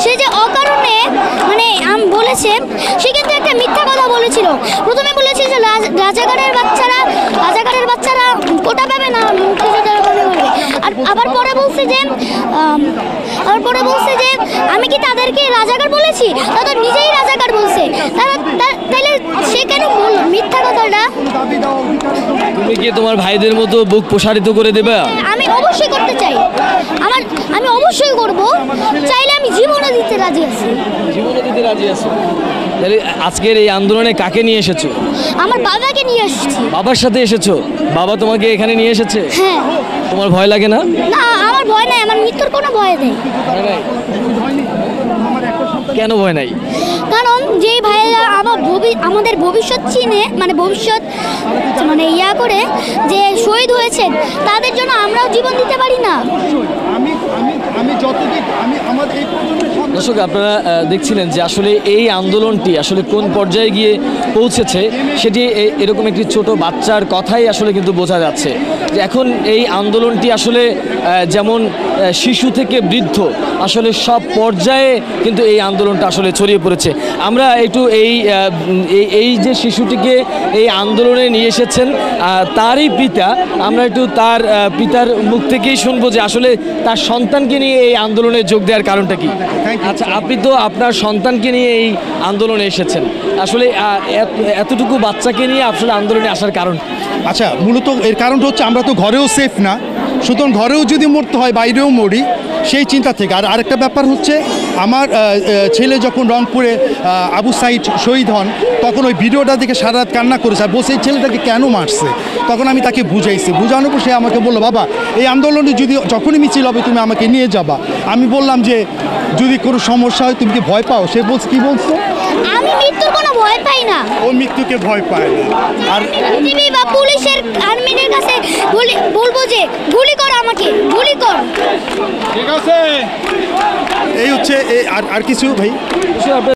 সে যে অকারণে মানে বলেছে, সে কিন্তু একটা মিথ্যা কথা বলেছিল। প্রথমে বলেছিল যে রাজাকারের বাচ্চারা কোটা পাবে না, মুক্তিযোদ্ধারা পাবে। আর আবার পরে বলছে যে আমি কি তাদেরকে রাজাকার বলেছি? তারা নিজেই রাজাকার বলছে। তাহলে সে কেন বলল মিথ্যা কথাটা? তুমি কি তোমার ভাইদের মতো বুক প্রসারিত করে দেবে? আমি অবশ্যই করতে চাই, আমি অবশ্যই করব, চাইলে আমি জীবনও দিতে রাজি আছি। জীবনও দিতে রাজি আছো? তাহলে আজকের এই আন্দোলনে কাকে নিয়ে এসেছো? আমার বাবাকে নিয়ে এসেছি। বাবার সাথে এসেছো? বাবা তোমাকে এখানে নিয়ে এসেছে? হ্যাঁ। তোমার ভয় লাগে না? না, আমার ভয় নাই, আমার মৃত্যুর কোনো ভয় নেই। কেন ভয় নাই? কারণ যেই ভাইয়েরা আমাদের ভবিষ্যৎ চিনে, মানে ভবিষ্যৎ মানে ইয়া করে যে শহীদ হয়েছেন, তাদের জন্য আমরাও জীবন দিতে পারি না? দর্শক, আপনারা দেখছিলেন যে আসলে এই আন্দোলনটি আসলে কোন পর্যায়ে গিয়ে পৌঁছেছে, সেটি এরকম একটি ছোট বাচ্চার কথাই আসলে কিন্তু বোঝা যাচ্ছে যে এখন এই আন্দোলনটি আসলে যেমন শিশু থেকে বৃদ্ধ আসলে সব পর্যায়ে কিন্তু এই আন্দোলনটা আসলে ছড়িয়ে পড়েছে। আমরা একটু এই যে শিশুটিকে এই আন্দোলনে নিয়ে এসেছেন তারই পিতা, আমরা একটু তার পিতার মুখ থেকেই শুনবো যে আসলে তার সন্তানকে নিয়ে এই আন্দোলনে যোগ দেওয়ার কারণটা কি। আচ্ছা, আপনি তো আপনার সন্তানকে নিয়ে এই আন্দোলনে এসেছেন, আসলে এতটুকু বাচ্চাকে নিয়ে আসলে আন্দোলনে আসার কারণ? আচ্ছা, মূলত এর কারণটা হচ্ছে আমরা তো ঘরেও সেফ না, সুতরাং ঘরেও যদি মরতে হয় বাইরেও মরি, সেই চিন্তা থেকে। আর আরেকটা ব্যাপার হচ্ছে, আমার ছেলে যখন রংপুরে আবু সাইদ শহীদ হন, তখন ওই ভিডিওটা দেখে সারা রাত কান্না করেছে আর বসে এই ছেলেটাকে কেন মারছে। তখন আমি তাকে বুঝানোর পর সে আমাকে বললো, বাবা এই আন্দোলনে যখনই মিছিল হবে তুমি আমাকে নিয়ে যাবা। আমি বললাম যে যদি কোনো সমস্যা হয় তুমি কি ভয় পাও? সে বলছে, কি বলছো? আমি মৃত্যুর কোনো ভয় পাই না। ও মৃত্যুকে ভয় পায় না। আর বিজিবি বা পুলিশের আর্মিদের কাছে বলবো যে গুলি কর, আমাকে গুলি কর। ঠিক আছে, এই হচ্ছে আর কিছু ভাই?